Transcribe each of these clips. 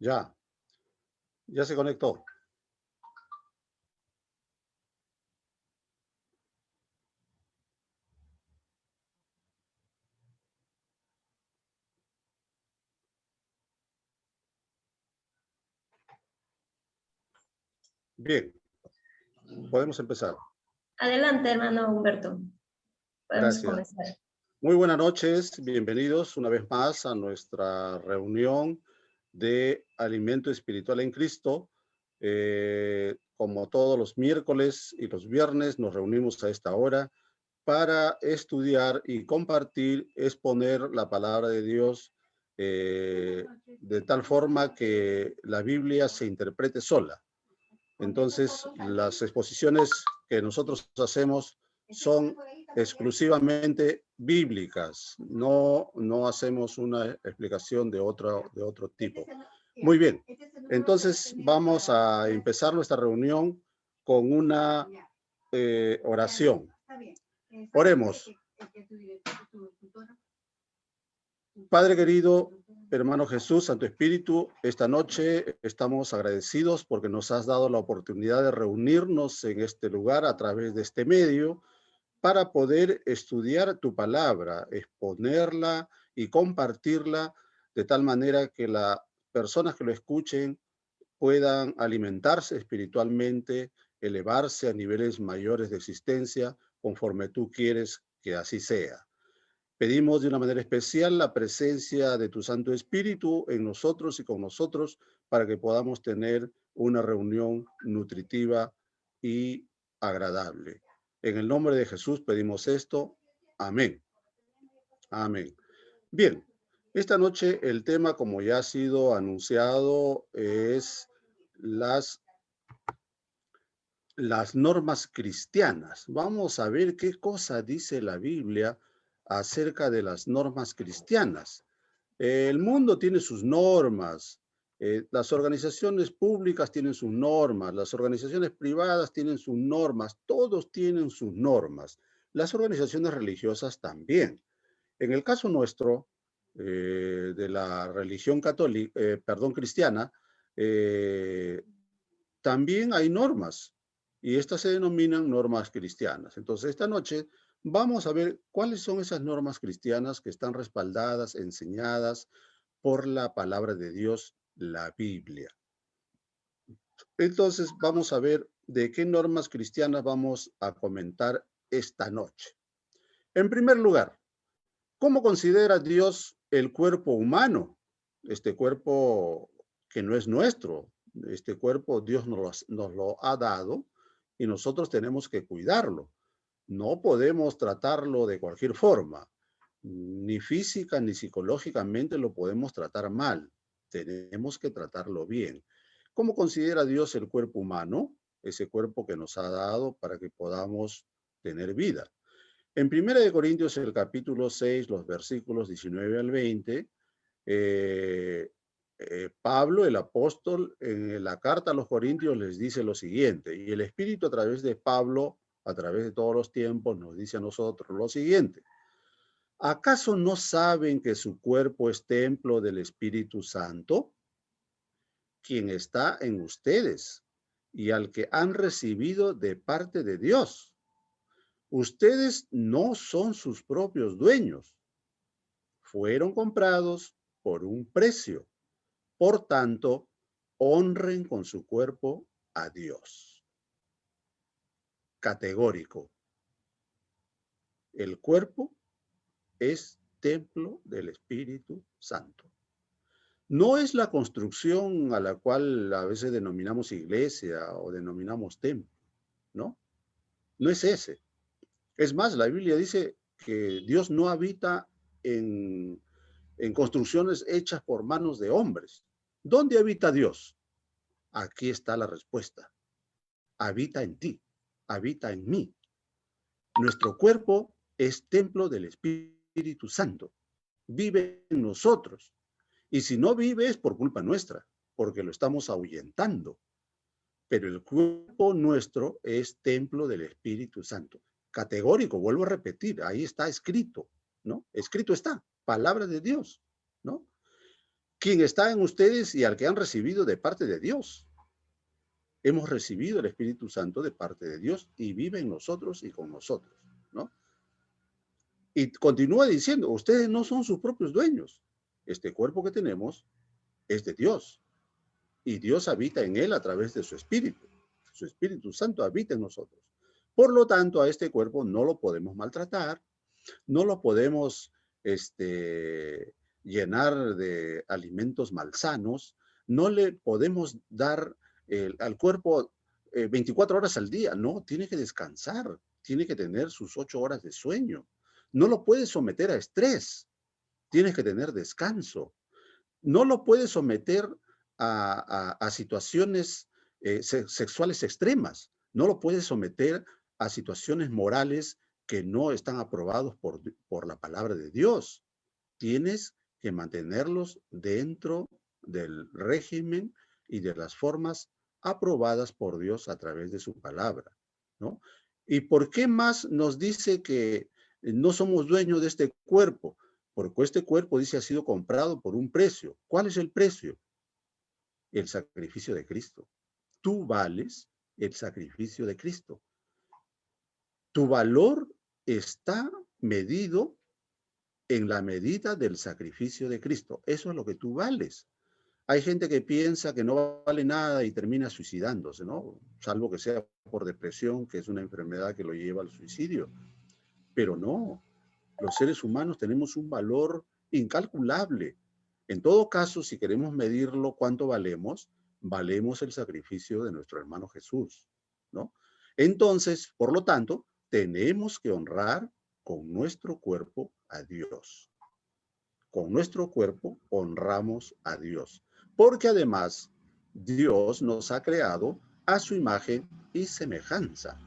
Ya, ya se conectó. Bien, podemos empezar. Adelante, hermano Humberto. Podemos Gracias. comenzar. Muy buenas noches, bienvenidos una vez más a nuestra reunión de Alimento Espiritual en Cristo. Como todos los miércoles y los viernes nos reunimos a esta hora para estudiar y compartir, exponer la palabra de Dios de tal forma que la Biblia se interprete sola. Entonces, las exposiciones que nosotros hacemos son exclusivamente bíblicas, no hacemos una explicación de otro tipo. Muy bien, entonces vamos a empezar nuestra reunión con una oración. Oremos. Padre querido, hermano Jesús, Santo Espíritu, esta noche estamos agradecidos porque nos has dado la oportunidad de reunirnos en este lugar a través de este medio para poder estudiar tu palabra, exponerla y compartirla de tal manera que las personas que lo escuchen puedan alimentarse espiritualmente, elevarse a niveles mayores de existencia conforme tú quieres que así sea. Pedimos de una manera especial la presencia de tu Santo Espíritu en nosotros y con nosotros para que podamos tener una reunión nutritiva y agradable. En el nombre de Jesús pedimos esto. Amén. Amén. Bien, esta noche el tema, como ya ha sido anunciado, es las normas cristianas. Vamos a ver qué cosa dice la Biblia acerca de las normas cristianas. El mundo tiene sus normas, las organizaciones públicas tienen sus normas, las organizaciones privadas tienen sus normas, todos tienen sus normas, las organizaciones religiosas también. En el caso nuestro, de la religión católica, cristiana, también hay normas y estas se denominan normas cristianas. Entonces, esta noche vamos a ver cuáles son esas normas cristianas que están respaldadas, enseñadas por la palabra de Dios, la Biblia. Entonces, vamos a ver de qué normas cristianas vamos a comentar esta noche. En primer lugar, ¿cómo considera Dios el cuerpo humano? Este cuerpo que no es nuestro, este cuerpo Dios nos lo ha dado y nosotros tenemos que cuidarlo. No podemos tratarlo de cualquier forma, ni física ni psicológicamente lo podemos tratar mal. Tenemos que tratarlo bien. ¿Cómo considera Dios el cuerpo humano? Ese cuerpo que nos ha dado para que podamos tener vida. En 1 Corintios, el capítulo 6, los versículos 19 al 20, Pablo, el apóstol, en la carta a los Corintios les dice lo siguiente, y el Espíritu a través de Pablo, a través de todos los tiempos, nos dice a nosotros lo siguiente. ¿Acaso no saben que su cuerpo es templo del Espíritu Santo, quien está en ustedes y al que han recibido de parte de Dios? Ustedes no son sus propios dueños. Fueron comprados por un precio. Por tanto, honren con su cuerpo a Dios. Categórico. El cuerpo es templo del Espíritu Santo. No es la construcción a la cual a veces denominamos iglesia o denominamos templo, ¿no? No es ese. Es más, la Biblia dice que Dios no habita en construcciones hechas por manos de hombres. ¿Dónde habita Dios? Aquí está la respuesta. Habita en ti, habita en mí. Nuestro cuerpo es templo del Espíritu Santo. Vive en nosotros. Y si no vive es por culpa nuestra, porque lo estamos ahuyentando. Pero el cuerpo nuestro es templo del Espíritu Santo. Categórico, vuelvo a repetir, ahí está escrito, ¿no? Escrito está, palabra de Dios, ¿no? quien está en ustedes y al que han recibido de parte de Dios. Hemos recibido el Espíritu Santo de parte de Dios y vive en nosotros y con nosotros, ¿no? Y continúa diciendo, ustedes no son sus propios dueños. Este cuerpo que tenemos es de Dios y Dios habita en él a través de su Espíritu. Su Espíritu Santo habita en nosotros. Por lo tanto, a este cuerpo no lo podemos maltratar, no lo podemos llenar de alimentos malsanos, no le podemos dar al cuerpo 24 horas al día, no, tiene que descansar, tiene que tener sus 8 horas de sueño, no lo puedes someter a estrés, tienes que tener descanso, no lo puedes someter a situaciones sexuales extremas, no lo puedes someter a situaciones morales que no están aprobados por la palabra de Dios. Tienes que mantenerlos dentro del régimen y de las formas aprobadas por Dios a través de su palabra, ¿no? ¿Y por qué más nos dice que no somos dueños de este cuerpo? Porque este cuerpo, dice, ha sido comprado por un precio. ¿Cuál es el precio? El sacrificio de Cristo. Tú vales el sacrificio de Cristo. Tu valor está medido en la medida del sacrificio de Cristo. Eso es lo que tú vales. Hay gente que piensa que no vale nada y termina suicidándose, ¿no? Salvo que sea por depresión, que es una enfermedad que lo lleva al suicidio. Pero no, los seres humanos tenemos un valor incalculable. En todo caso, si queremos medirlo cuánto valemos, valemos el sacrificio de nuestro hermano Jesús, ¿no? Entonces, por lo tanto, tenemos que honrar con nuestro cuerpo a Dios. Con nuestro cuerpo honramos a Dios, porque además Dios nos ha creado a su imagen y semejanza,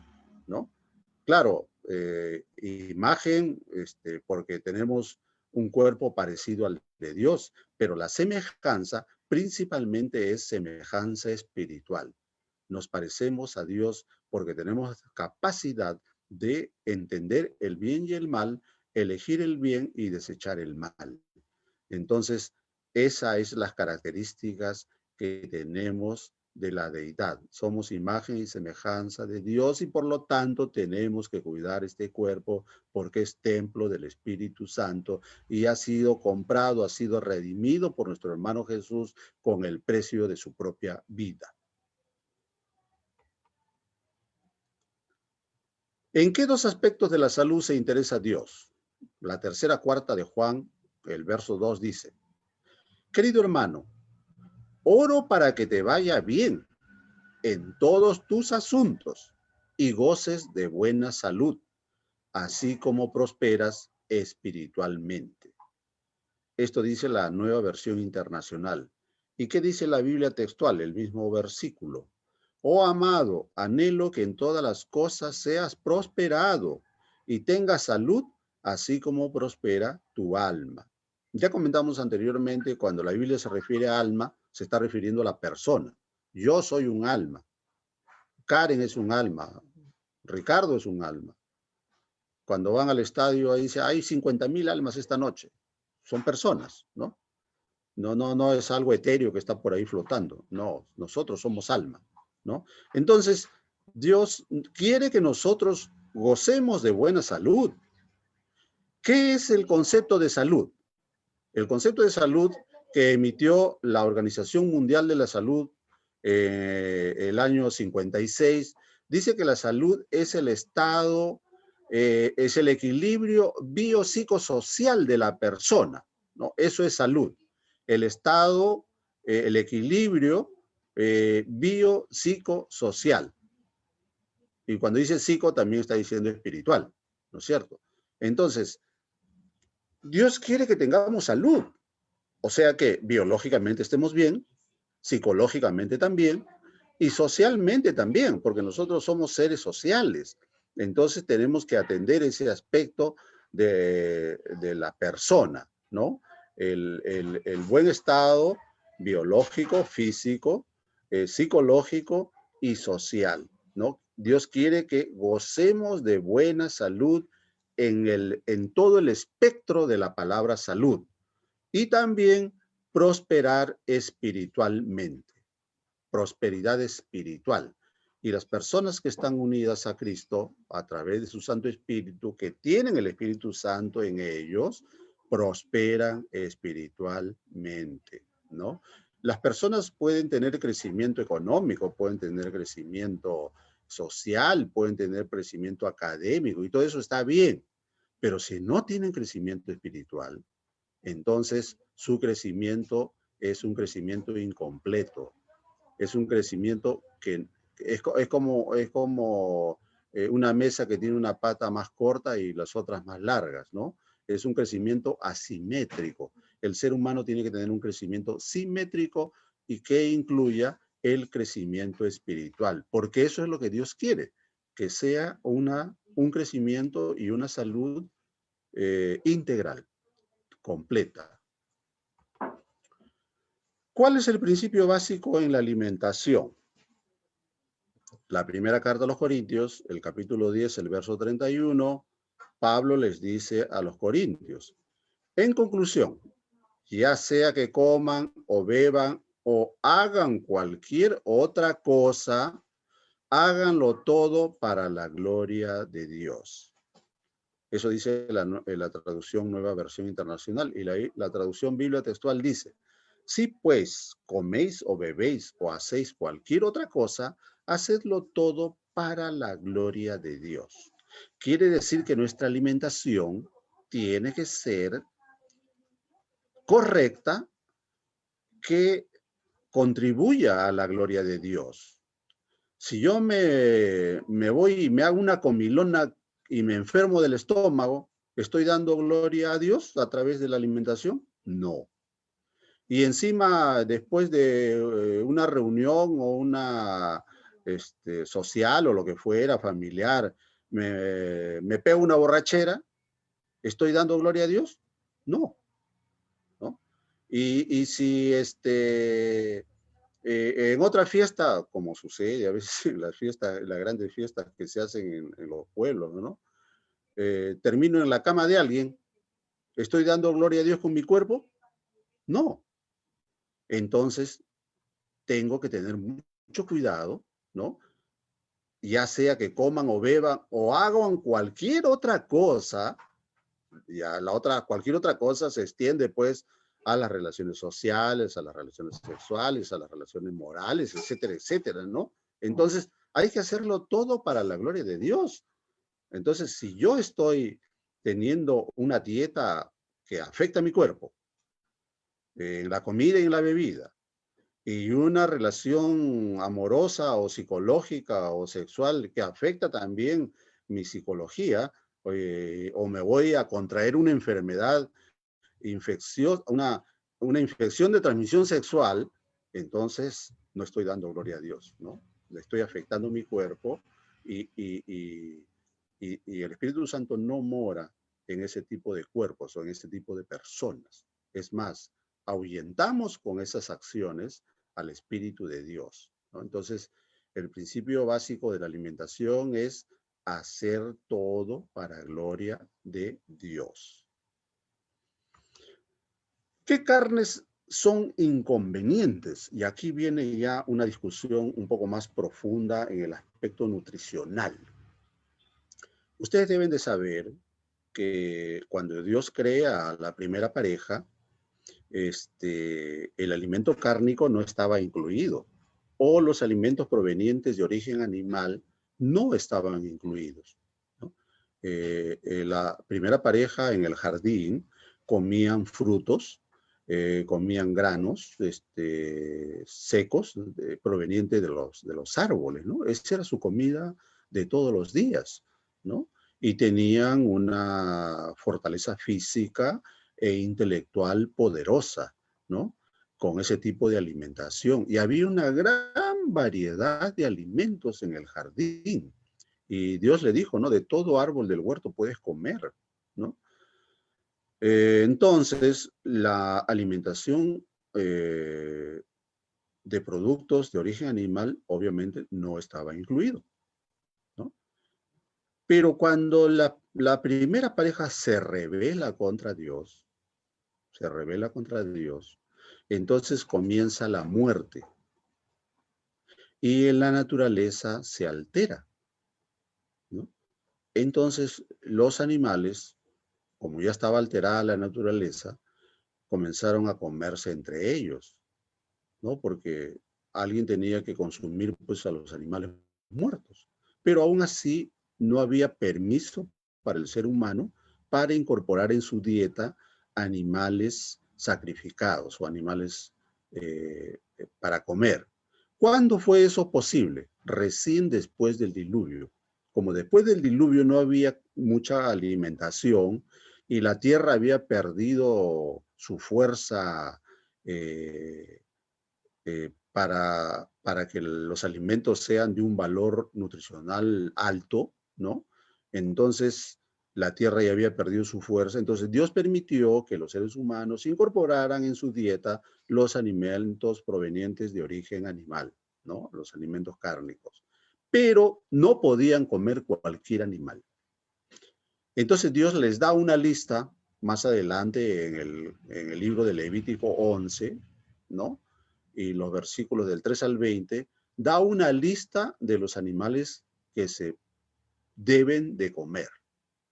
¿no? Claro, imagen, porque tenemos un cuerpo parecido al de Dios, pero la semejanza principalmente es semejanza espiritual. Nos parecemos a Dios porque tenemos capacidad de entender el bien y el mal, elegir el bien y desechar el mal. Entonces, esas es las características que tenemos de la deidad. Somos imagen y semejanza de Dios y por lo tanto tenemos que cuidar este cuerpo porque es templo del Espíritu Santo y ha sido comprado, ha sido redimido por nuestro hermano Jesús con el precio de su propia vida. ¿En qué dos aspectos de la salud se interesa Dios? La tercera cuarta de Juan, el verso 2 dice, querido hermano, oro para que te vaya bien en todos tus asuntos y goces de buena salud, así como prosperas espiritualmente. Esto dice la Nueva Versión Internacional. ¿Y qué dice la Biblia textual? El mismo versículo. Oh amado, anhelo que en todas las cosas seas prosperado y tengas salud, así como prospera tu alma. Ya comentamos anteriormente, cuando la Biblia se refiere a alma, se está refiriendo a la persona. Yo soy un alma. Karen es un alma. Ricardo es un alma. Cuando van al estadio, ahí dice, hay 50,000 almas esta noche. Son personas, ¿no? No es algo etéreo que está por ahí flotando. No, nosotros somos alma, ¿no? Entonces, Dios quiere que nosotros gocemos de buena salud. ¿Qué es el concepto de salud? El concepto de salud que emitió la Organización Mundial de la Salud el año 56, dice que la salud es el estado, es el equilibrio biopsicosocial de la persona, ¿no? Eso es salud. El estado, el equilibrio biopsicosocial. Y cuando dice psico, también está diciendo espiritual, ¿no es cierto? Entonces, Dios quiere que tengamos salud. O sea que biológicamente estemos bien, psicológicamente también y socialmente también, porque nosotros somos seres sociales. Entonces tenemos que atender ese aspecto de la persona, ¿no? El buen estado biológico, físico, psicológico y social, ¿no? Dios quiere que gocemos de buena salud en todo el espectro de la palabra salud. Y también prosperar espiritualmente, prosperidad espiritual. Y las personas que están unidas a Cristo a través de su Santo Espíritu, que tienen el Espíritu Santo en ellos, prosperan espiritualmente, ¿no? Las personas pueden tener crecimiento económico, pueden tener crecimiento social, pueden tener crecimiento académico y todo eso está bien, pero si no tienen crecimiento espiritual, entonces su crecimiento es un crecimiento incompleto, es un crecimiento que es como una mesa que tiene una pata más corta y las otras más largas, ¿no? Es un crecimiento asimétrico. El ser humano tiene que tener un crecimiento simétrico y que incluya el crecimiento espiritual, porque eso es lo que Dios quiere, que sea un crecimiento y una salud integral, completa. ¿Cuál es el principio básico en la alimentación? La primera carta a los Corintios, el capítulo 10, el verso 31, Pablo les dice a los corintios, en conclusión, ya sea que coman o beban o hagan cualquier otra cosa, háganlo todo para la gloria de Dios. Eso dice la traducción Nueva Versión Internacional, y la traducción Biblia textual dice, si pues coméis o bebéis o hacéis cualquier otra cosa, hacedlo todo para la gloria de Dios. Quiere decir que nuestra alimentación tiene que ser correcta, que contribuya a la gloria de Dios. Si yo me voy y me hago una comilona y me enfermo del estómago, ¿estoy dando gloria a Dios a través de la alimentación? No. Y encima, después de una reunión o una social o lo que fuera, familiar, me pego una borrachera, ¿estoy dando gloria a Dios? No, ¿no? Y si en otra fiesta, como sucede a veces en las fiestas, las grandes fiestas que se hacen en los pueblos, ¿no? Termino en la cama de alguien, ¿estoy dando gloria a Dios con mi cuerpo? No. Entonces, tengo que tener mucho cuidado, ¿no? Ya sea que coman o beban o hagan cualquier otra cosa, cualquier otra cosa se extiende pues a las relaciones sociales, a las relaciones sexuales, a las relaciones morales, etcétera, etcétera, ¿no? Entonces, hay que hacerlo todo para la gloria de Dios. Entonces, si yo estoy teniendo una dieta que afecta a mi cuerpo, en la comida y en la bebida, y una relación amorosa o psicológica o sexual que afecta también mi psicología, o me voy a contraer una enfermedad infecciosa, una infección de transmisión sexual, entonces no estoy dando gloria a Dios, ¿no? Le estoy afectando mi cuerpo y el Espíritu Santo no mora en ese tipo de cuerpos o en ese tipo de personas. Es más, ahuyentamos con esas acciones al Espíritu de Dios, ¿no? Entonces, el principio básico de la alimentación es hacer todo para gloria de Dios. ¿Qué carnes son inconvenientes? Y aquí viene ya una discusión un poco más profunda en el aspecto nutricional. Ustedes deben de saber que cuando Dios crea a la primera pareja, el alimento cárnico no estaba incluido, o los alimentos provenientes de origen animal no estaban incluidos, ¿no? La primera pareja en el jardín comían frutos, comían granos secos provenientes de los árboles, ¿no? Esa era su comida de todos los días, ¿no? Y tenían una fortaleza física e intelectual poderosa, ¿no? Con ese tipo de alimentación. Y había una gran variedad de alimentos en el jardín. Y Dios le dijo, ¿no? De todo árbol del huerto puedes comer, ¿no? Entonces, la alimentación de productos de origen animal obviamente no estaba incluido, ¿no? Pero cuando la primera pareja se rebela contra Dios, Entonces comienza la muerte y en la naturaleza se altera, ¿no? Entonces los animales, como ya estaba alterada la naturaleza, comenzaron a comerse entre ellos, ¿no? Porque alguien tenía que consumir pues a los animales muertos. Pero aún así no había permiso para el ser humano para incorporar en su dieta animales sacrificados o animales para comer. ¿Cuándo fue eso posible? Recién después del diluvio. Como después del diluvio no había mucha alimentación y la tierra había perdido su fuerza para que los alimentos sean de un valor nutricional alto, ¿no? Entonces, la tierra ya había perdido su fuerza, entonces Dios permitió que los seres humanos incorporaran en su dieta los alimentos provenientes de origen animal, ¿no? Los alimentos cárnicos. Pero no podían comer cualquier animal. Entonces Dios les da una lista más adelante en el libro de Levítico 11, ¿no? Y los versículos del 3 al 20, da una lista de los animales que se deben de comer,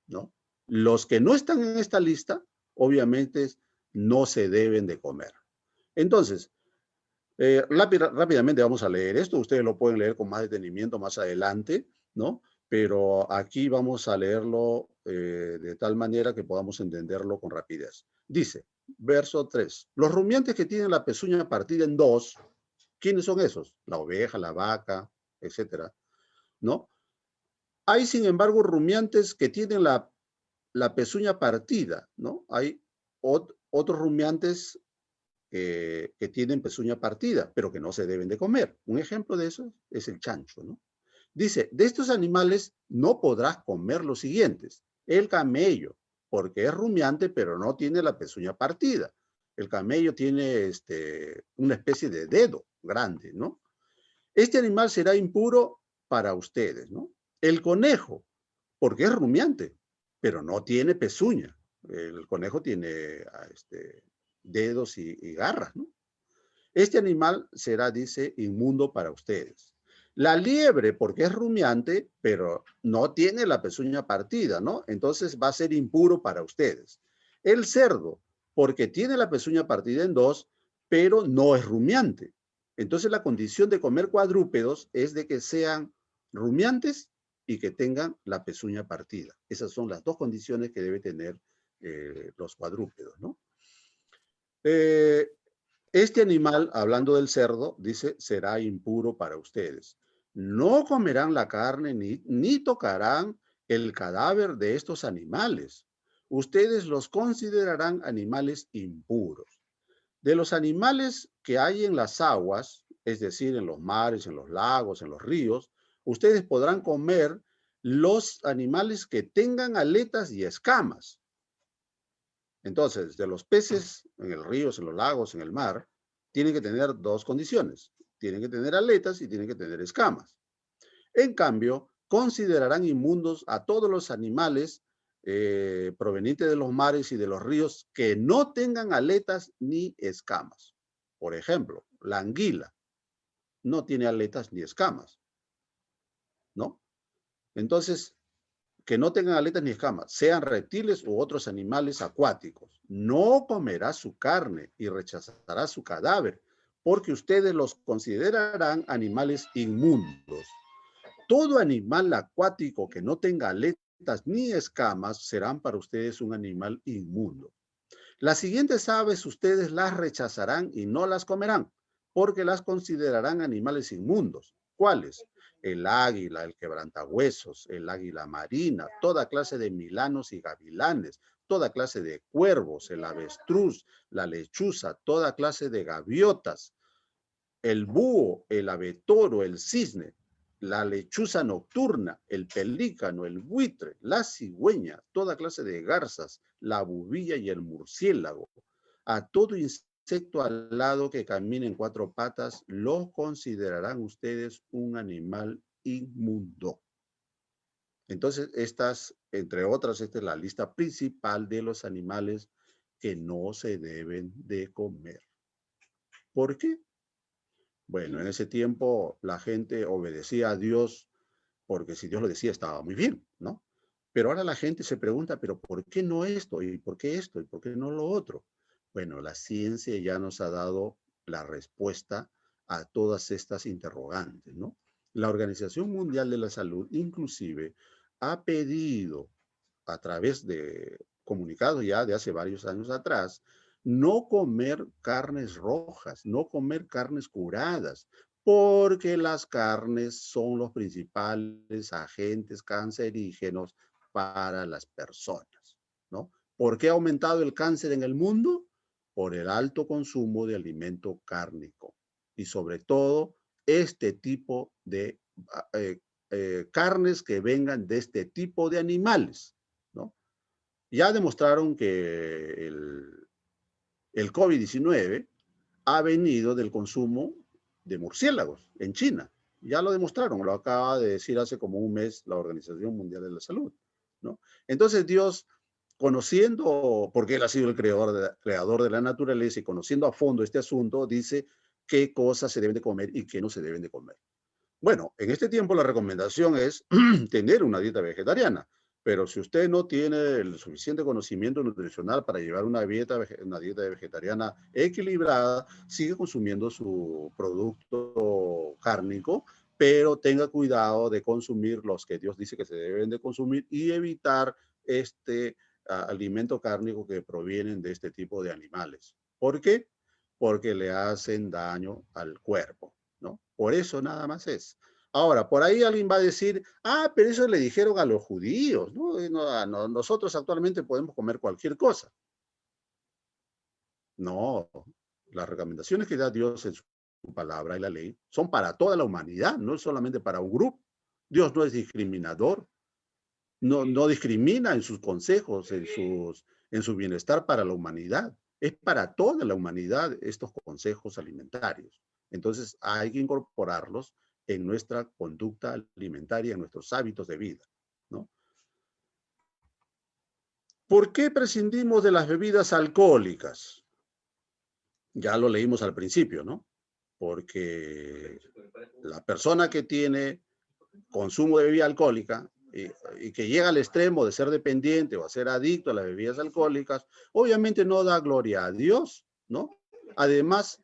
¿no? Los que no están en esta lista, obviamente, no se deben de comer. Entonces, rápidamente vamos a leer esto. Ustedes lo pueden leer con más detenimiento más adelante, ¿no? Pero aquí vamos a leerlo de tal manera que podamos entenderlo con rapidez. Dice, verso 3, los rumiantes que tienen la pezuña partida en dos, ¿quiénes son esos? La oveja, la vaca, etcétera, ¿no? Hay, sin embargo, rumiantes que tienen la pezuña partida, ¿no? Hay otros rumiantes que tienen pezuña partida, pero que no se deben de comer. Un ejemplo de eso es el chancho, ¿no? Dice, de estos animales no podrás comer los siguientes. El camello, porque es rumiante, pero no tiene la pezuña partida. El camello tiene una especie de dedo grande, ¿no? Este animal será impuro para ustedes, ¿no? El conejo, porque es rumiante, pero no tiene pezuña. El conejo tiene dedos y garras, ¿no? Este animal será, dice, inmundo para ustedes. La liebre, porque es rumiante, pero no tiene la pezuña partida, ¿no? Entonces va a ser impuro para ustedes. El cerdo, porque tiene la pezuña partida en dos, pero no es rumiante. Entonces la condición de comer cuadrúpedos es de que sean rumiantes y que tengan la pezuña partida. Esas son las dos condiciones que debe tener los cuadrúpedos, ¿no? Este animal, hablando del cerdo, dice, será impuro para ustedes. No comerán la carne ni tocarán el cadáver de estos animales. Ustedes los considerarán animales impuros. De los animales que hay en las aguas, es decir, en los mares, en los lagos, en los ríos, ustedes podrán comer los animales que tengan aletas y escamas. Entonces, de los peces en el río, en los lagos, en el mar, tienen que tener dos condiciones. Tienen que tener aletas y tienen que tener escamas. En cambio, considerarán inmundos a todos los animales provenientes de los mares y de los ríos que no tengan aletas ni escamas. Por ejemplo, la anguila no tiene aletas ni escamas, ¿no? Entonces, que no tengan aletas ni escamas, sean reptiles u otros animales acuáticos. No comerá su carne y rechazará su cadáver, porque ustedes los considerarán animales inmundos. Todo animal acuático que no tenga aletas ni escamas serán para ustedes un animal inmundo. Las siguientes aves ustedes las rechazarán y no las comerán, porque las considerarán animales inmundos. ¿Cuáles? El águila, el quebrantahuesos, el águila marina, toda clase de milanos y gavilanes, toda clase de cuervos, el avestruz, la lechuza, toda clase de gaviotas, el búho, el abetoro, el cisne, la lechuza nocturna, el pelícano, el buitre, la cigüeña, toda clase de garzas, la bubilla y el murciélago. A todo insecto alado que camine en cuatro patas, lo considerarán ustedes un animal inmundo. Entonces, entre otras, esta es la lista principal de los animales que no se deben de comer. ¿Por qué? Bueno, en ese tiempo la gente obedecía a Dios porque si Dios lo decía estaba muy bien, ¿no? Pero ahora la gente se pregunta, pero ¿por qué no esto? ¿Y por qué esto? ¿Y por qué no lo otro? Bueno, la ciencia ya nos ha dado la respuesta a todas estas interrogantes, ¿no? La Organización Mundial de la Salud inclusive ha pedido a través de comunicados ya de hace varios años atrás, no comer carnes rojas, no comer carnes curadas, porque las carnes son los principales agentes cancerígenos para las personas, ¿no? ¿Por qué ha aumentado el cáncer en el mundo? Por el alto consumo de alimento cárnico y sobre todo este tipo de carnes que vengan de este tipo de animales, ¿no? Ya demostraron que el COVID-19 ha venido del consumo de murciélagos en China. Ya lo demostraron, lo acaba de decir hace como un mes la Organización Mundial de la Salud, ¿no? Entonces Dios, conociendo, porque Él ha sido el creador de la naturaleza y conociendo a fondo este asunto, dice qué cosas se deben de comer y qué no se deben de comer. Bueno, en este tiempo la recomendación es tener una dieta vegetariana, pero si usted no tiene el suficiente conocimiento nutricional para llevar una dieta vegetariana equilibrada, sigue consumiendo su producto cárnico, pero tenga cuidado de consumir los que Dios dice que se deben de consumir y evitar este alimento cárnico que provienen de este tipo de animales. ¿Por qué? Porque le hacen daño al cuerpo, ¿no? Por eso nada más es. Ahora, por ahí alguien va a decir, pero eso le dijeron a los judíos, ¿no? Nosotros actualmente podemos comer cualquier cosa. No, las recomendaciones que da Dios en su palabra y la ley son para toda la humanidad, no es solamente para un grupo. Dios no es discriminador, no discrimina en sus consejos, en su bienestar para la humanidad. Es para toda la humanidad estos consejos alimentarios. Entonces hay que incorporarlos en nuestra conducta alimentaria, en nuestros hábitos de vida, ¿no? ¿Por qué prescindimos de las bebidas alcohólicas? Ya lo leímos al principio, ¿no? Porque la persona que tiene consumo de bebida alcohólica y que llega al extremo de ser dependiente o a ser adicto a las bebidas alcohólicas, obviamente no da gloria a Dios, ¿no? Además,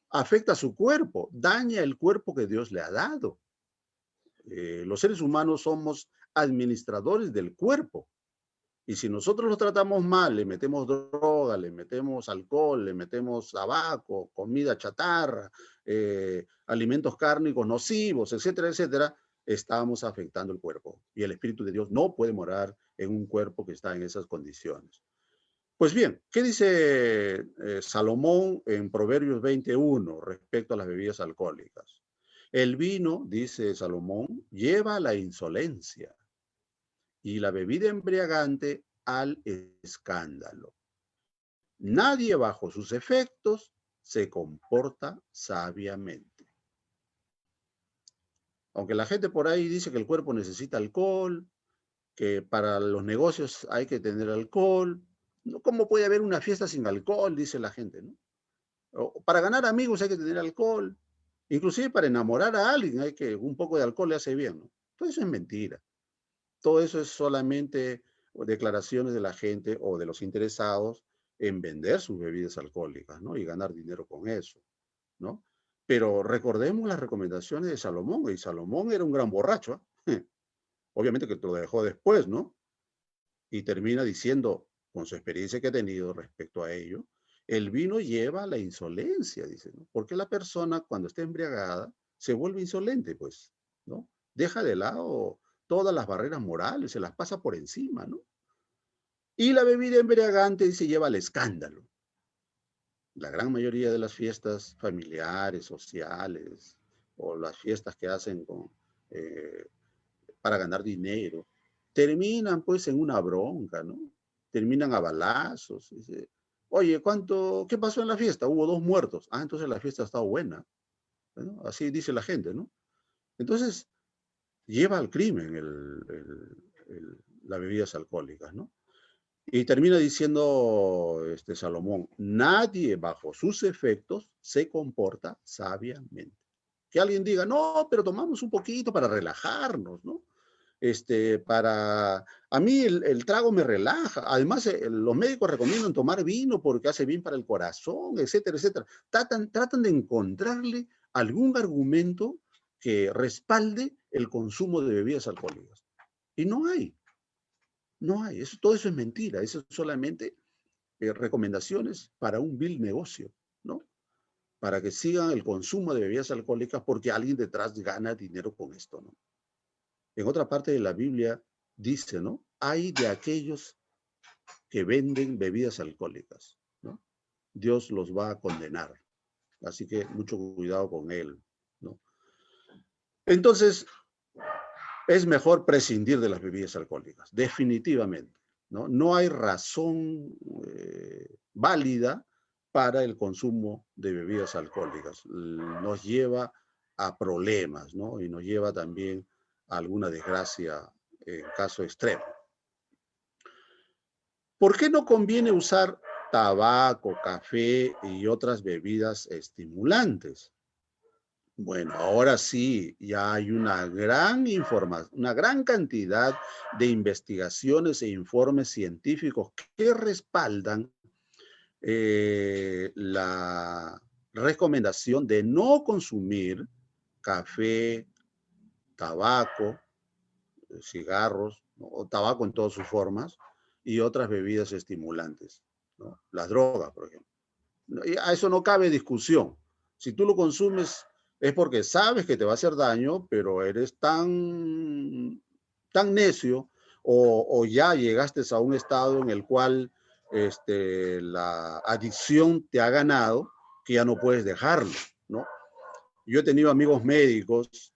afecta a su cuerpo, daña el cuerpo que Dios le ha dado. Los seres humanos somos administradores del cuerpo. Y si nosotros lo tratamos mal, le metemos droga, le metemos alcohol, le metemos tabaco, comida chatarra, alimentos cárnicos nocivos, etcétera, etcétera, estamos afectando el cuerpo. Y el Espíritu de Dios no puede morar en un cuerpo que está en esas condiciones. Pues bien, ¿qué dice Salomón en Proverbios 21 respecto a las bebidas alcohólicas? El vino, dice Salomón, lleva a la insolencia y la bebida embriagante al escándalo. Nadie bajo sus efectos se comporta sabiamente. Aunque la gente por ahí dice que el cuerpo necesita alcohol, que para los negocios hay que tener alcohol, ¿cómo puede haber una fiesta sin alcohol? Dice la gente, ¿no? O para ganar amigos hay que tener alcohol, inclusive para enamorar a alguien hay que un poco de alcohol le hace bien, ¿no? Todo eso es mentira. Todo eso es solamente declaraciones de la gente o de los interesados en vender sus bebidas alcohólicas, ¿no? Y ganar dinero con eso, ¿no? Pero recordemos las recomendaciones de Salomón, y Salomón era un gran borracho, ¿eh? Obviamente que lo dejó después, ¿no? Y termina diciendo, con su experiencia que ha tenido respecto a ello, el vino lleva a la insolencia, dice, ¿no? Porque la persona cuando está embriagada se vuelve insolente, pues, ¿no? Deja de lado todas las barreras morales, se las pasa por encima, ¿no? Y la bebida embriagante se lleva al escándalo. La gran mayoría de las fiestas familiares, sociales, o las fiestas que hacen eh, para ganar dinero, terminan pues en una bronca, ¿no? Terminan a balazos. Dice, oye, ¿qué pasó en la fiesta? Hubo 2 muertos. Entonces la fiesta ha estado buena. ¿No? Así dice la gente, ¿no? Entonces, lleva al crimen las bebidas alcohólicas, ¿no? Y termina diciendo Salomón, nadie bajo sus efectos se comporta sabiamente. Que alguien diga, no, pero tomamos un poquito para relajarnos, ¿no? A mí el trago me relaja. Además, los médicos recomiendan tomar vino porque hace bien para el corazón, etcétera, etcétera. Tratan de encontrarle algún argumento que respalde el consumo de bebidas alcohólicas. Y no hay. No hay. Todo eso es mentira. Eso es solamente recomendaciones para un vil negocio, ¿no? Para que sigan el consumo de bebidas alcohólicas porque alguien detrás gana dinero con esto, ¿no? En otra parte de la Biblia dice, ¿no? Hay de aquellos que venden bebidas alcohólicas, ¿no? Dios los va a condenar. Así que mucho cuidado con él, ¿no? Entonces, es mejor prescindir de las bebidas alcohólicas, definitivamente, ¿no? No hay razón válida para el consumo de bebidas alcohólicas. Nos lleva a problemas, ¿no? Y nos lleva también a alguna desgracia en caso extremo. ¿Por qué no conviene usar tabaco, café y otras bebidas estimulantes? Bueno, ahora sí, ya hay una gran una gran cantidad de investigaciones e informes científicos que respaldan la recomendación de no consumir café, tabaco, cigarros, ¿no? O tabaco en todas sus formas y otras bebidas estimulantes, ¿no? Las drogas, por ejemplo. Y a eso no cabe discusión. Si tú lo consumes es porque sabes que te va a hacer daño, pero eres tan necio o ya llegaste a un estado en el cual la adicción te ha ganado que ya no puedes dejarlo, ¿no? Yo he tenido amigos médicos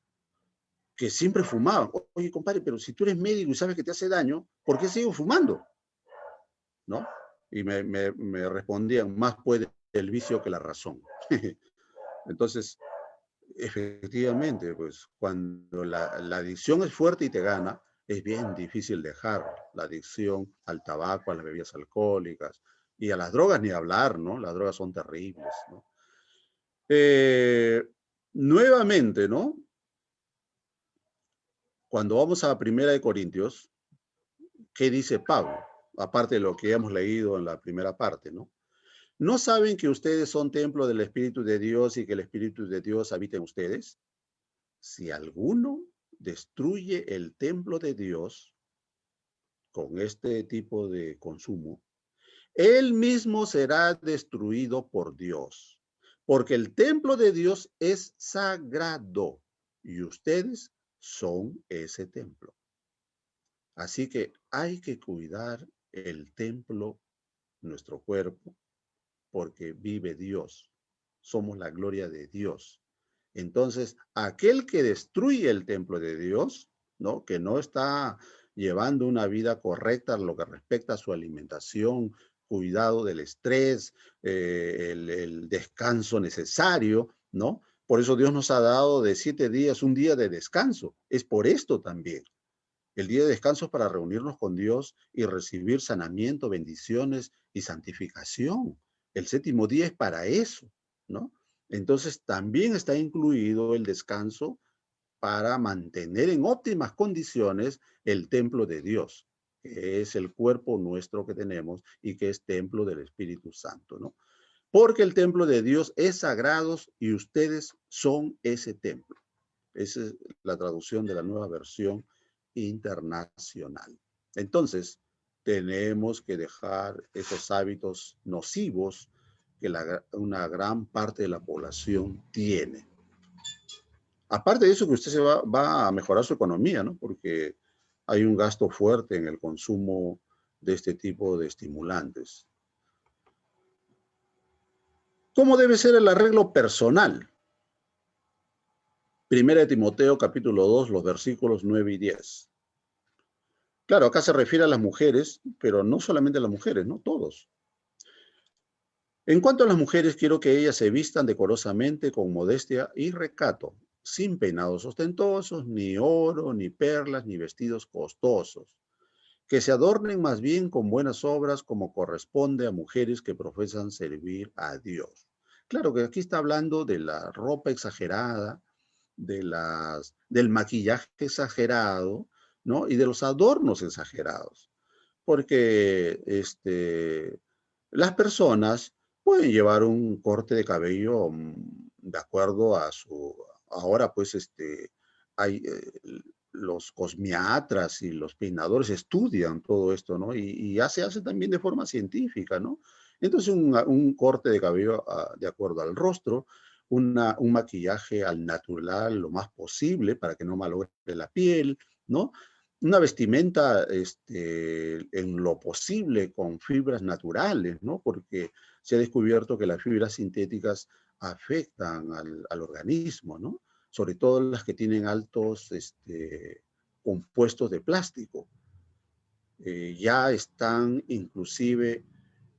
que siempre fumaban. Oye, compadre, pero si tú eres médico y sabes que te hace daño, ¿por qué sigo fumando? ¿No? Y me respondían, más puede el vicio que la razón. Entonces, efectivamente, pues cuando la adicción es fuerte y te gana, es bien difícil dejar la adicción al tabaco, a las bebidas alcohólicas y a las drogas ni hablar, ¿no? Las drogas son terribles, ¿no? Nuevamente, ¿no? Cuando vamos a Primera de Corintios, ¿qué dice Pablo? Aparte de lo que hemos leído en la primera parte, ¿no? ¿No saben que ustedes son templo del Espíritu de Dios y que el Espíritu de Dios habita en ustedes? Si alguno destruye el templo de Dios con este tipo de consumo, él mismo será destruido por Dios, porque el templo de Dios es sagrado y ustedes son ese templo. Así que hay que cuidar el templo, nuestro cuerpo, porque vive Dios. Somos la gloria de Dios. Entonces, aquel que destruye el templo de Dios, ¿no? Que no está llevando una vida correcta en lo que respecta a su alimentación, cuidado del estrés, el descanso necesario, ¿no? Por eso Dios nos ha dado de 7 días un día de descanso. Es por esto también. El día de descanso es para reunirnos con Dios y recibir sanamiento, bendiciones y santificación. El séptimo día es para eso, ¿no? Entonces también está incluido el descanso para mantener en óptimas condiciones el templo de Dios, que es el cuerpo nuestro que tenemos y que es templo del Espíritu Santo, ¿no? Porque el templo de Dios es sagrado y ustedes son ese templo. Esa es la traducción de la nueva versión internacional. Entonces, tenemos que dejar esos hábitos nocivos que una gran parte de la población tiene. Aparte de eso, que usted va a mejorar su economía, ¿no? Porque hay un gasto fuerte en el consumo de este tipo de estimulantes. ¿Cómo debe ser el arreglo personal? Primera de Timoteo, capítulo 2, los versículos 9 y 10. Claro, acá se refiere a las mujeres, pero no solamente a las mujeres, ¿no? Todos. En cuanto a las mujeres, quiero que ellas se vistan decorosamente, con modestia y recato, sin peinados ostentosos, ni oro, ni perlas, ni vestidos costosos. que se adornen más bien con buenas obras como corresponde a mujeres que profesan servir a Dios. Claro que aquí está hablando de la ropa exagerada, del maquillaje exagerado, ¿no? Y de los adornos exagerados. Porque las personas pueden llevar un corte de cabello de acuerdo a su... Ahora, pues, hay los cosmiatras y los peinadores estudian todo esto, ¿no? Y ya se hace también de forma científica, ¿no? Entonces, un corte de cabello de acuerdo al rostro, un maquillaje al natural lo más posible para que no malogre la piel, ¿no? Una vestimenta en lo posible con fibras naturales, ¿no? Porque se ha descubierto que las fibras sintéticas afectan al organismo, ¿no? Sobre todo las que tienen altos compuestos de plástico. Ya están inclusive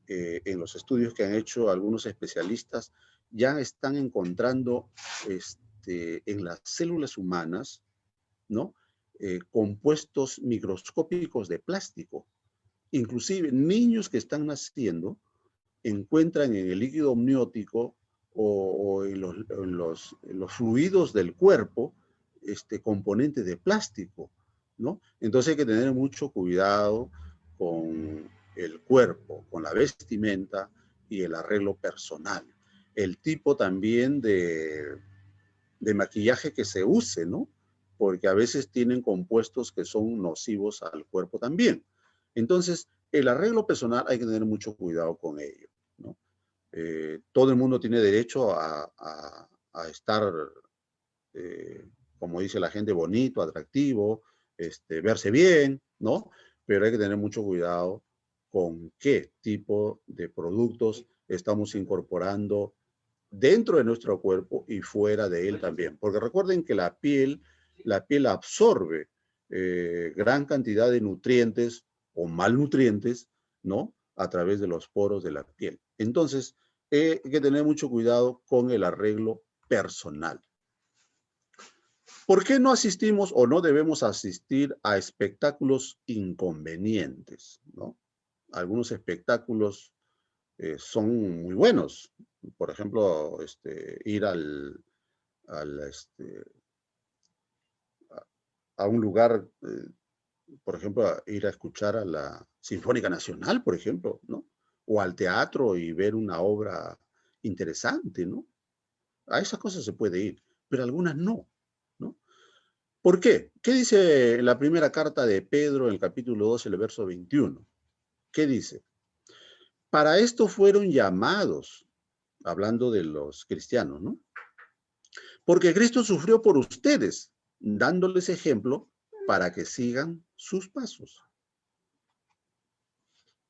en los estudios que han hecho algunos especialistas, ya están encontrando en las células humanas, ¿no? Compuestos microscópicos de plástico. Inclusive niños que están naciendo encuentran en el líquido amniótico o en los fluidos del cuerpo componentes de plástico, ¿no? Entonces hay que tener mucho cuidado con el cuerpo, con la vestimenta y el arreglo personal. El tipo también de maquillaje que se use, ¿no? Porque a veces tienen compuestos que son nocivos al cuerpo también. Entonces, el arreglo personal hay que tener mucho cuidado con ello, ¿no? Todo el mundo tiene derecho a estar, como dice la gente, bonito, atractivo, verse bien, ¿no? Pero hay que tener mucho cuidado con qué tipo de productos estamos incorporando dentro de nuestro cuerpo y fuera de él también. Porque recuerden que la piel absorbe gran cantidad de nutrientes o malnutrientes, ¿no? A través de los poros de la piel. Entonces, hay que tener mucho cuidado con el arreglo personal. ¿Por qué no asistimos o no debemos asistir a espectáculos inconvenientes, ¿no? Algunos espectáculos son muy buenos. Por ejemplo, ir al, a un lugar, por ejemplo, ir a escuchar a la Sinfónica Nacional, por ejemplo, ¿no? O al teatro y ver una obra interesante, ¿no? A esas cosas se puede ir, pero algunas no, ¿no? ¿Por qué? ¿Qué dice la primera carta de Pedro en el capítulo 2, el verso 21? ¿Qué dice? Para esto fueron llamados, hablando de los cristianos, ¿no? Porque Cristo sufrió por ustedes, dándoles ejemplo para que sigan sus pasos.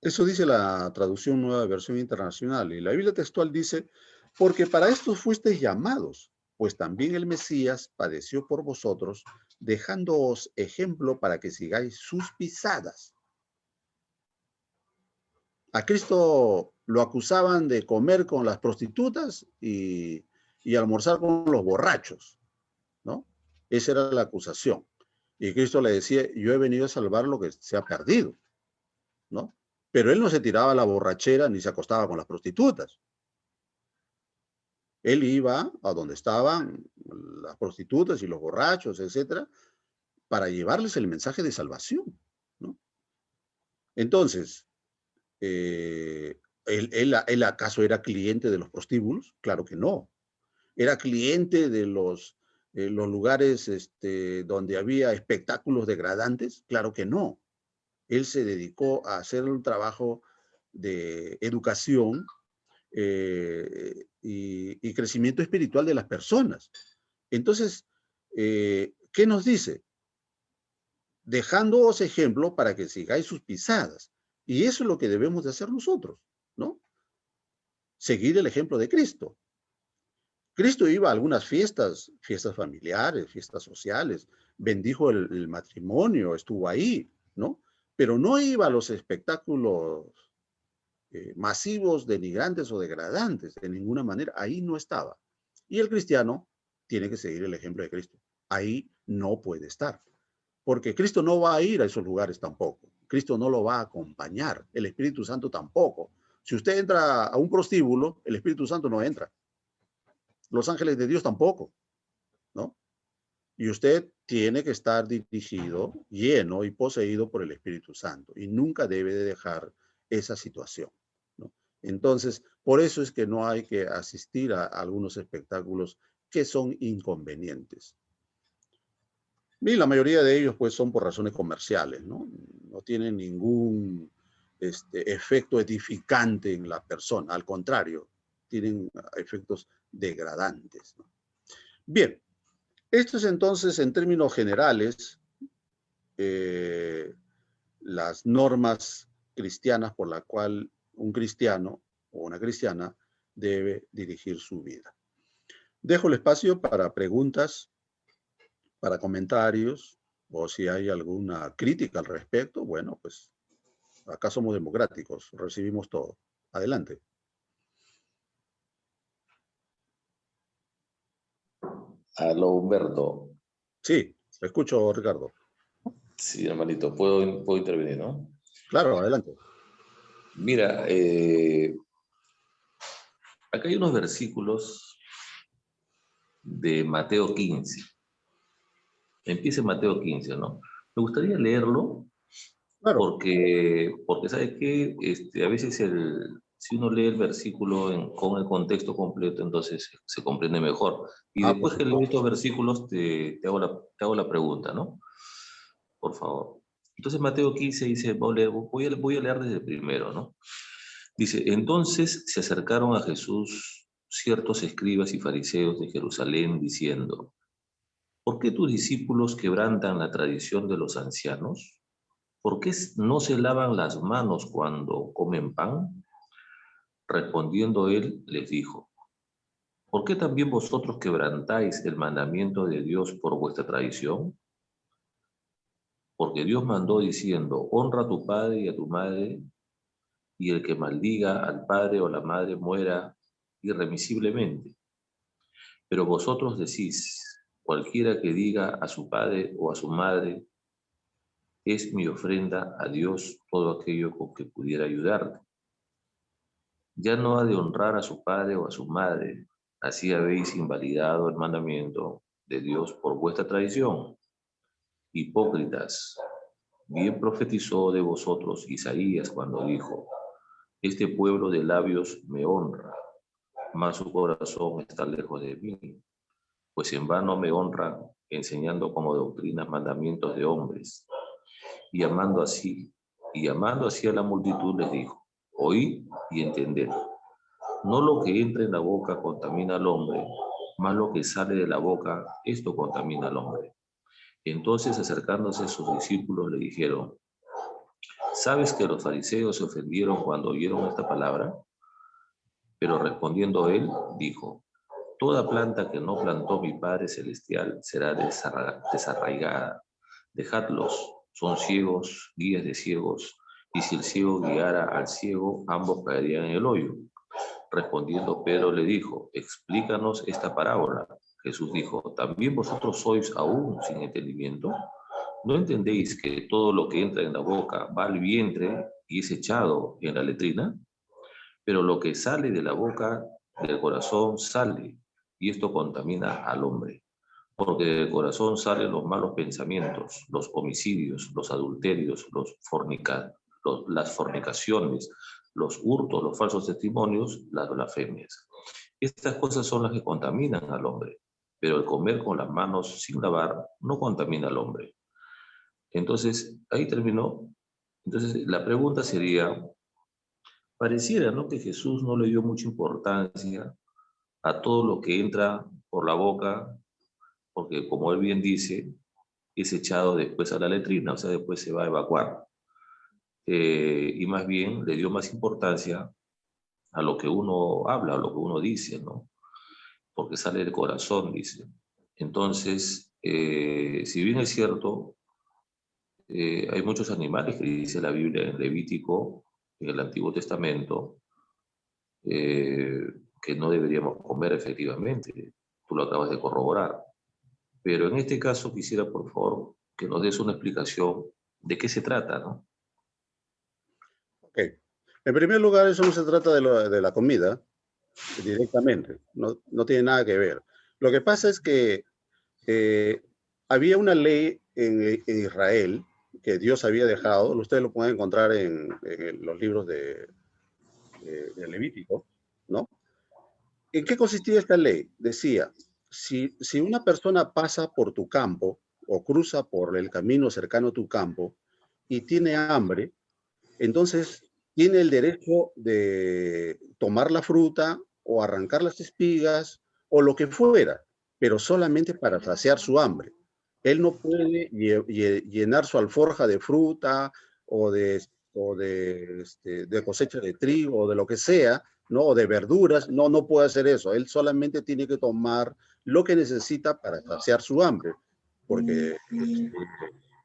Eso dice la traducción Nueva Versión Internacional. Y la Biblia textual dice, porque para esto fuisteis llamados, pues también el Mesías padeció por vosotros, dejándoos ejemplo para que sigáis sus pisadas. A Cristo lo acusaban de comer con las prostitutas y almorzar con los borrachos, ¿no? Esa era la acusación. Y Cristo le decía, yo he venido a salvar lo que se ha perdido, ¿no? Pero él no se tiraba a la borrachera ni se acostaba con las prostitutas. Él iba a donde estaban las prostitutas y los borrachos, etcétera, para llevarles el mensaje de salvación, ¿no? Entonces, ¿él acaso era cliente de los prostíbulos? Claro que no. ¿Era cliente de los lugares donde había espectáculos degradantes? Claro que no. Él se dedicó a hacer un trabajo de educación y crecimiento espiritual de las personas. Entonces, ¿qué nos dice? Dejándoos ejemplo para que sigáis sus pisadas. Y eso es lo que debemos de hacer nosotros, ¿no? Seguir el ejemplo de Cristo. Cristo iba a algunas fiestas, fiestas familiares, fiestas sociales, bendijo el matrimonio, estuvo ahí, ¿no? Pero no iba a los espectáculos masivos, denigrantes o degradantes, de ninguna manera, ahí no estaba. Y el cristiano tiene que seguir el ejemplo de Cristo. Ahí no puede estar, porque Cristo no va a ir a esos lugares tampoco. Cristo no lo va a acompañar, el Espíritu Santo tampoco. Si usted entra a un prostíbulo, el Espíritu Santo no entra. Los ángeles de Dios tampoco, ¿no? Y usted tiene que estar dirigido, lleno y poseído por el Espíritu Santo. Y nunca debe de dejar esa situación, ¿no? Entonces, por eso es que no hay que asistir a algunos espectáculos que son inconvenientes. Y la mayoría de ellos, pues, son por razones comerciales, ¿no? No tienen ningún efecto edificante en la persona. Al contrario, tienen efectos degradantes, ¿no? Bien, esto es entonces, en términos generales, las normas cristianas por la cual un cristiano o una cristiana debe dirigir su vida. Dejo el espacio para preguntas, para comentarios, o si hay alguna crítica al respecto, bueno, pues acá somos democráticos, recibimos todo. Adelante. Aló, Humberto. Sí, lo escucho, Ricardo. Sí, hermanito, puedo intervenir, ¿no? Claro, adelante. Mira, acá hay unos versículos de Mateo 15. Empieza en Mateo 15, ¿no? Me gustaría leerlo Claro. porque ¿sabes qué? A veces si uno lee el versículo con el contexto completo, entonces se comprende mejor. Y Por después que leo supuesto. estos versículos, te hago la pregunta, ¿no? Por favor. Entonces Mateo 15 dice, voy a leer desde el primero, ¿no? Dice, entonces se acercaron a Jesús ciertos escribas y fariseos de Jerusalén diciendo, ¿por qué tus discípulos quebrantan la tradición de los ancianos? ¿Por qué no se lavan las manos cuando comen pan? Respondiendo él, les dijo, ¿por qué también vosotros quebrantáis el mandamiento de Dios por vuestra tradición? Porque Dios mandó diciendo, honra a tu padre y a tu madre, y el que maldiga al padre o la madre muera irremisiblemente. Pero vosotros decís, cualquiera que diga a su padre o a su madre, es mi ofrenda a Dios todo aquello con que pudiera ayudarte. Ya no ha de honrar a su padre o a su madre, así habéis invalidado el mandamiento de Dios por vuestra tradición. Hipócritas, bien profetizó de vosotros Isaías cuando dijo, este pueblo de labios me honra, mas su corazón está lejos de mí, pues en vano me honran enseñando como doctrinas mandamientos de hombres. Y llamando así a la multitud les dijo, oíd y entended. No lo que entra en la boca contamina al hombre, mas lo que sale de la boca, esto contamina al hombre. Entonces acercándose a sus discípulos le dijeron, ¿sabes que los fariseos se ofendieron cuando oyeron esta palabra? Pero respondiendo él, dijo, toda planta que no plantó mi Padre Celestial será desarraigada. Dejadlos, son ciegos, guías de ciegos, y si el ciego guiara al ciego, ambos caerían en el hoyo. Respondiendo Pedro le dijo, explícanos esta parábola. Jesús dijo, ¿también vosotros sois aún sin entendimiento? ¿No entendéis que todo lo que entra en la boca va al vientre y es echado en la letrina? Pero lo que sale de la boca, del corazón sale, y esto contamina al hombre. Porque del corazón salen los malos pensamientos, los homicidios, los adulterios, las fornicaciones, los hurtos, los falsos testimonios, las blasfemias. Estas cosas son las que contaminan al hombre, pero el comer con las manos sin lavar no contamina al hombre. Entonces, ahí terminó. Entonces, la pregunta sería, pareciera, ¿no?, que Jesús no le dio mucha importancia a todo lo que entra por la boca, porque como él bien dice, es echado después a la letrina, o sea, después se va a evacuar. Y más bien le dio más importancia a lo que uno habla, a lo que uno dice, ¿no? Porque sale del corazón, dice. Entonces, si bien es cierto, hay muchos animales que dice la Biblia en Levítico, en el Antiguo Testamento, que no deberíamos comer efectivamente. Tú lo acabas de corroborar. Pero en este caso quisiera, por favor, que nos des una explicación de qué se trata, ¿no? Ok. En primer lugar, eso no se trata de la comida directamente, no tiene nada que ver. Lo que pasa es que eh, había una ley en Israel que Dios había dejado, ustedes lo pueden encontrar en los libros de Levítico, ¿no? ¿En qué consistía esta ley? Decía, si una persona pasa por tu campo o cruza por el camino cercano a tu campo y tiene hambre, entonces tiene el derecho de tomar la fruta o arrancar las espigas o lo que fuera, pero solamente para saciar su hambre. Él no puede llenar su alforja de fruta o de cosecha de trigo o de lo que sea, ¿no? O de verduras. No, no puede hacer eso. Él solamente tiene que tomar lo que necesita para saciar su hambre, porque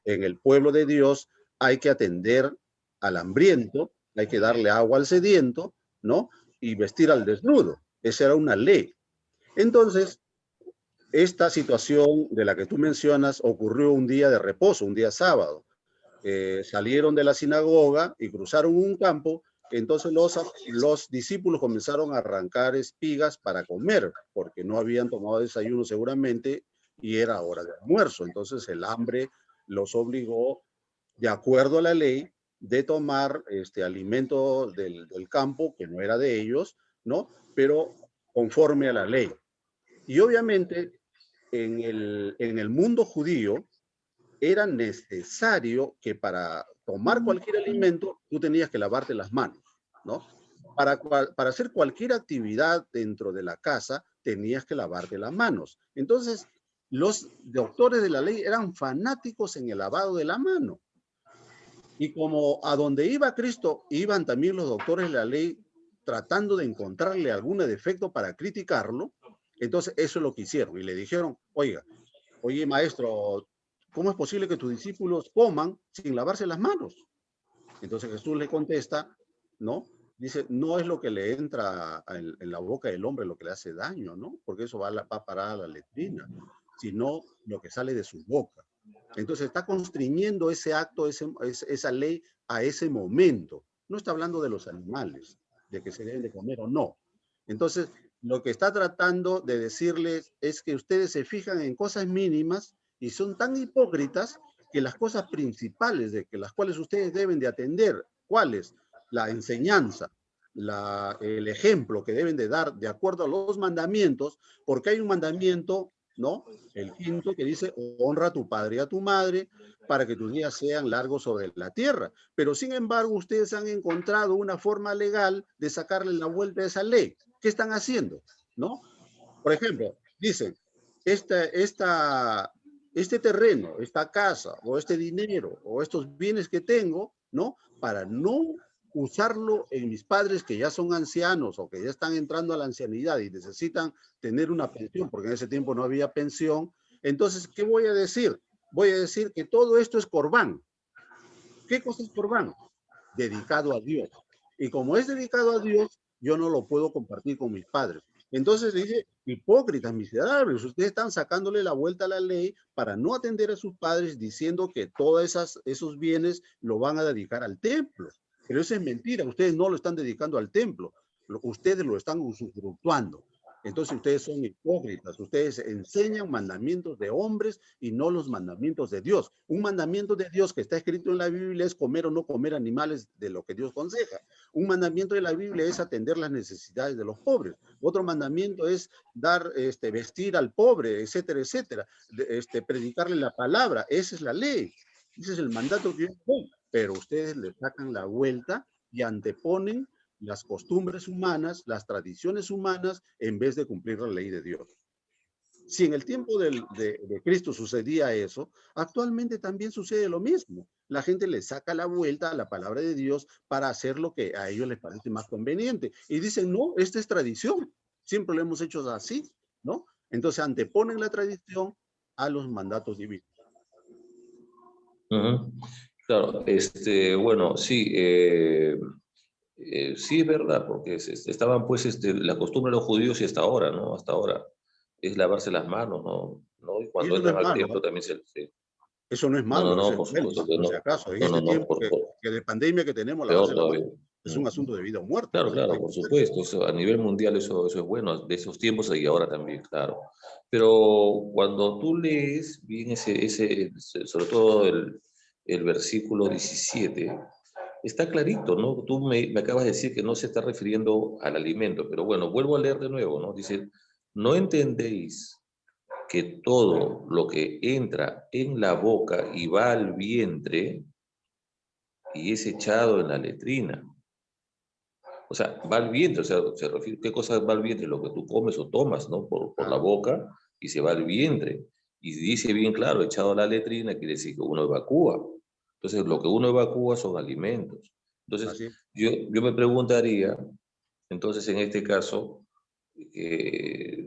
en el pueblo de Dios hay que atender al hambriento, hay que darle agua al sediento, ¿no? Y vestir al desnudo. Esa era una ley. Entonces, esta situación de la que tú mencionas ocurrió un día de reposo, un día sábado. Salieron de la sinagoga y cruzaron un campo. Entonces los discípulos comenzaron a arrancar espigas para comer, porque no habían tomado desayuno seguramente y era hora de almuerzo. Entonces el hambre los obligó, de acuerdo a la ley, de tomar alimento del campo, que no era de ellos, ¿no? Pero conforme a la ley. Y obviamente en el mundo judío era necesario que para tomar cualquier alimento tú tenías que lavarte las manos, ¿no? Para hacer cualquier actividad dentro de la casa tenías que lavarte las manos. Entonces, los doctores de la ley eran fanáticos en el lavado de la mano. Y como a donde iba Cristo, iban también los doctores de la ley tratando de encontrarle algún defecto para criticarlo, entonces eso es lo que hicieron. Y le dijeron, oye maestro, ¿cómo es posible que tus discípulos coman sin lavarse las manos? Entonces Jesús le contesta, ¿no? Dice, no es lo que le entra en la boca del hombre lo que le hace daño, ¿no? Porque eso va a parar a la letrina, sino lo que sale de su boca. Entonces está constriñendo ese acto, esa ley a ese momento. No está hablando de los animales, de que se deben de comer o no. Entonces, lo que está tratando de decirles es que ustedes se fijan en cosas mínimas y son tan hipócritas que las cosas principales de que las cuales ustedes deben de atender, ¿cuáles? La enseñanza, el ejemplo que deben de dar de acuerdo a los mandamientos, porque hay un mandamiento, ¿no? El quinto que dice, honra a tu padre y a tu madre para que tus días sean largos sobre la tierra. Pero sin embargo, ustedes han encontrado una forma legal de sacarle la vuelta a esa ley. ¿Qué están haciendo? ¿No? Por ejemplo, dicen, este terreno, esta casa o este dinero o estos bienes que tengo, ¿no? Para no usarlo en mis padres que ya son ancianos o que ya están entrando a la ancianidad y necesitan tener una pensión, porque en ese tiempo no había pensión. Entonces, ¿qué voy a decir? Voy a decir que todo esto es corbán. ¿Qué cosa es corbán? Dedicado a Dios. Y como es dedicado a Dios, yo no lo puedo compartir con mis padres. Entonces dice, hipócritas, miserables, ustedes están sacándole la vuelta a la ley para no atender a sus padres diciendo que todos esos bienes lo van a dedicar al templo. Pero eso es mentira, ustedes no lo están dedicando al templo, ustedes lo están usufructuando. Entonces ustedes son hipócritas, ustedes enseñan mandamientos de hombres y no los mandamientos de Dios. Un mandamiento de Dios que está escrito en la Biblia es comer o no comer animales de lo que Dios aconseja. Un mandamiento de la Biblia es atender las necesidades de los pobres. Otro mandamiento es vestir al pobre, etcétera, etcétera. Predicarle la palabra. Esa es la ley. Ese es el mandato que yo doy. Pero ustedes le sacan la vuelta y anteponen las costumbres humanas, las tradiciones humanas, en vez de cumplir la ley de Dios. Si en el tiempo de Cristo sucedía eso, actualmente también sucede lo mismo. La gente le saca la vuelta a la palabra de Dios para hacer lo que a ellos les parece más conveniente. Y dicen, no, esta es tradición. Siempre lo hemos hecho así, ¿no? Entonces anteponen la tradición a los mandatos divinos. Claro, bueno, sí, sí es verdad, porque estaban pues la costumbre de los judíos y hasta ahora, ¿no? Hasta ahora es lavarse las manos, ¿no? Y Y cuando eso no entran es al malo, templo ¿no? también se... Eso no es No, no, malo, eso no, es por bueno, supuesto que por si no. acaso. En No, no, este no, tiempo que de pandemia que tenemos, peor lavarse la mano todavía. es un asunto de vida o muerte, Claro, pues hay claro, que por hacerlo. supuesto. Eso, a nivel mundial eso es bueno, de esos tiempos y ahora también, claro. Pero cuando tú lees bien sobre todo el versículo 17, está clarito, ¿no? Tú me acabas de decir que no se está refiriendo al alimento, pero bueno, vuelvo a leer de nuevo, ¿no? Dice, ¿no entendéis que todo lo que entra en la boca y va al vientre y es echado en la letrina? O sea, va al vientre, o sea, se refiere, ¿qué cosa va al vientre? Lo que tú comes o tomas, ¿no? Por la Claro, boca y se va al vientre. Y dice bien claro, echado a la letrina, quiere decir que uno evacúa. Entonces, lo que uno evacúa son alimentos. Entonces, así es. yo me preguntaría, entonces, en este caso,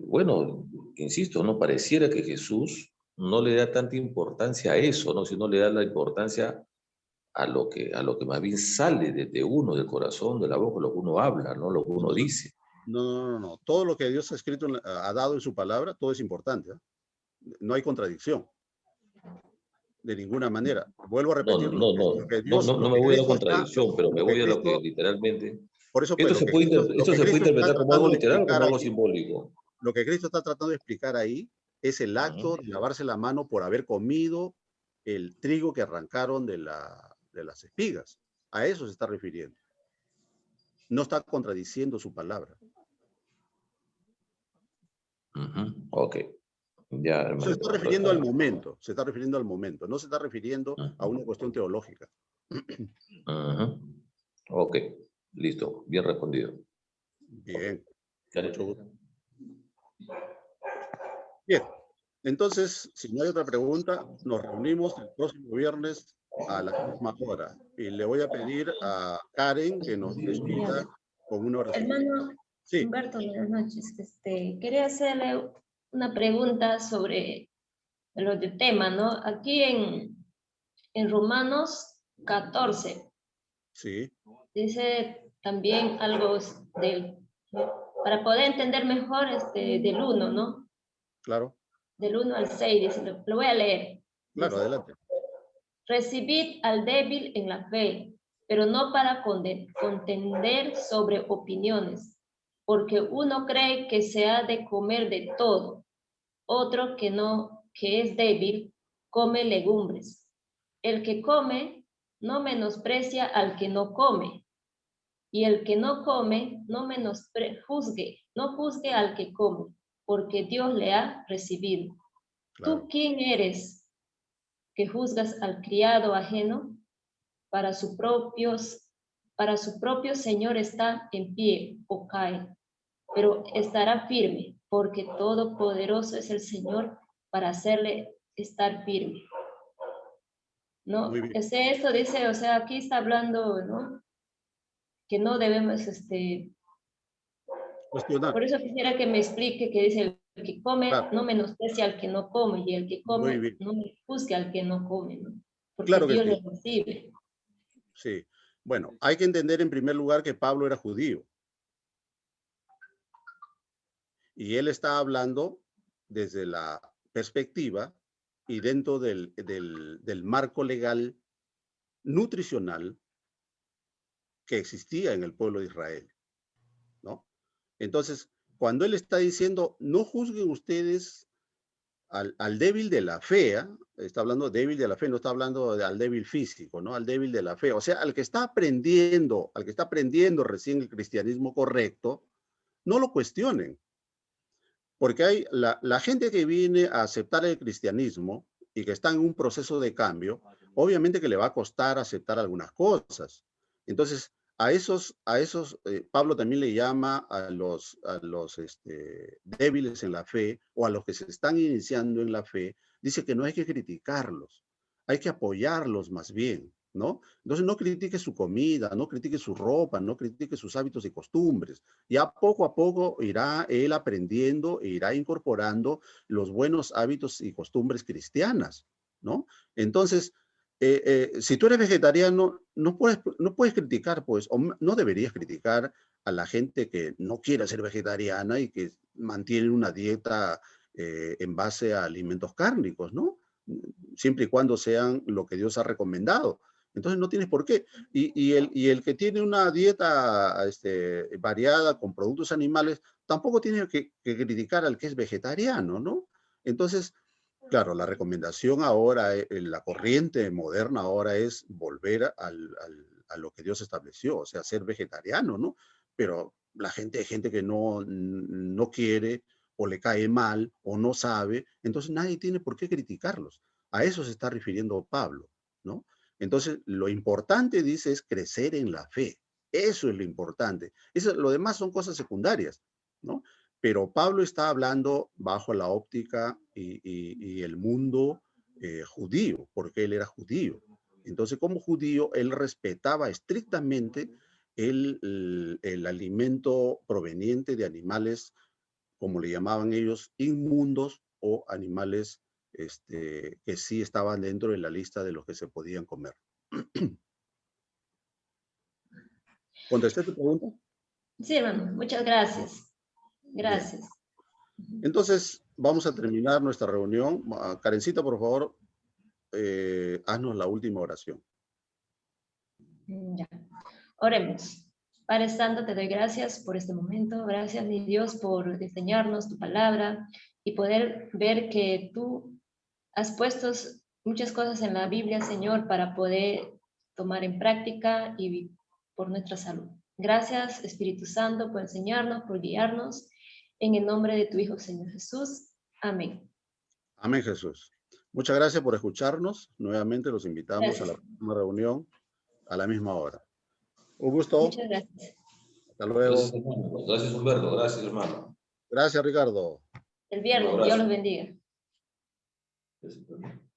bueno, insisto, ¿no? Pareciera que Jesús no le da tanta importancia a eso, ¿no? Sino le da la importancia a lo que más bien sale desde uno, del corazón, de la boca, lo que uno habla, ¿no? Lo que uno No, dice. no. Todo lo que Dios ha escrito, ha dado en su palabra, todo es importante. ¿Eh? No hay contradicción, de ninguna manera. Vuelvo a No, repetir no, no, no lo me que voy a la Cristo está, contradicción, pero me lo que voy a lo que Cristo, literalmente... por eso pues, lo Esto que se puede Cristo está interpretar como algo tratando de literal o explicar como algo ahí, simbólico. lo que Cristo está tratando de explicar ahí es el acto Ujú. de lavarse la mano por haber comido el trigo que arrancaron de las espigas. A eso se está refiriendo. No está contradiciendo su palabra. Ujú. Ok, ya, Se hermanito. está refiriendo al momento, se está refiriendo al momento, no se está refiriendo a Ujú. una cuestión teológica. Ujú. Ok, listo, bien respondido. Ok. Bien, mucho Karen. gusto. Bien, entonces, si no hay otra pregunta, nos reunimos el próximo viernes a la misma hora. Y le voy a pedir a Karen que nos Ya. despida con una oración. Hermano Sí, Humberto, buenas noches. Quería hacerle una pregunta sobre lo de tema, ¿no? Aquí en Romanos 14 sí, dice también algo para poder entender mejor del uno, ¿no? claro, Del 1 al 6, dice, lo voy a leer. claro, Dice, adelante. recibid al débil en la fe, pero no para contender sobre opiniones, porque uno cree que se ha de comer de todo, otro que no, que es débil, come legumbres. El que come no menosprecia al que no come, y el que no come no no juzgue al que come, porque Dios le ha recibido. ¿Tú Claro, quién eres que juzgas al criado ajeno? Para para su propio Señor está en pie o cae, pero estará firme, porque todopoderoso es el Señor para hacerle estar firme. muy ¿No? bien. Esto dice, o sea, aquí está hablando, ¿no? Que no debemos, Cuestionar, por eso quisiera que me explique que dice, el que come claro, no menosprecia al que no come, y el que muy come bien. no juzgue al que no come, ¿no? Porque Claro que Dios sí, le recibe. sí. Bueno, hay que entender en primer lugar que Pablo era judío y él está hablando desde la perspectiva y dentro del marco legal nutricional que existía en el pueblo de Israel, ¿no? Entonces, cuando él está diciendo, no juzguen ustedes al débil de la fe, ¿eh? Está hablando débil de la fe, no está hablando al débil físico, ¿no? Al débil de la fe, o sea, al que está aprendiendo recién el cristianismo correcto, no lo cuestionen, porque hay la gente que viene a aceptar el cristianismo y que está en un proceso de cambio, obviamente que le va a costar aceptar algunas cosas. Entonces, Pablo también le llama a los débiles en la fe o a los que se están iniciando en la fe, dice que no hay que criticarlos, hay que apoyarlos más bien, ¿no? Entonces no critique su comida, no critique su ropa, no critique sus hábitos y costumbres. Ya poco a poco irá él aprendiendo e irá incorporando los buenos hábitos y costumbres cristianas, ¿no? Entonces, si tú eres vegetariano, no puedes criticar, pues, o no deberías criticar a la gente que no quiere ser vegetariana y que mantiene una dieta en base a alimentos cárnicos, ¿no? siempre y cuando sean lo que Dios ha recomendado. Entonces no tienes por qué. Y el que tiene una dieta variada con productos animales, tampoco tiene que criticar al que es vegetariano, ¿no? Entonces, claro, la recomendación ahora, la corriente moderna ahora es volver a lo que Dios estableció, o sea, ser vegetariano, ¿no? Pero hay gente que no quiere o le cae mal o no sabe, entonces nadie tiene por qué criticarlos. A eso se está refiriendo Pablo, ¿no? Entonces, lo importante, dice, es crecer en la fe. Eso es lo importante. Lo demás son cosas secundarias, ¿no? Pero Pablo está hablando bajo la óptica y el mundo judío, porque él era judío. Entonces, como judío, él respetaba estrictamente el alimento proveniente de animales, como le llamaban ellos, inmundos o animales que sí estaban dentro de la lista de los que se podían comer. ¿Contesté tu pregunta? Sí, hermano, muchas gracias. Gracias. Bien. Entonces, vamos a terminar nuestra reunión. Karencita, por favor, haznos la última oración. Ya. Oremos. Padre Santo, te doy gracias por este momento. Gracias, mi Dios, por enseñarnos tu palabra y poder ver que tú has puesto muchas cosas en la Biblia, Señor, para poder tomar en práctica y por nuestra salud. Gracias, Espíritu Santo, por enseñarnos, por guiarnos. En el nombre de tu Hijo, Señor Jesús. Amén. Amén, Jesús. Muchas gracias por escucharnos. Nuevamente los invitamos a la próxima reunión a la misma hora. Un gusto. Muchas gracias. Hasta luego. Gracias, hermano. Gracias, Humberto. Gracias, hermano. Gracias, Ricardo. El viernes, Dios los bendiga. Gracias, hermano.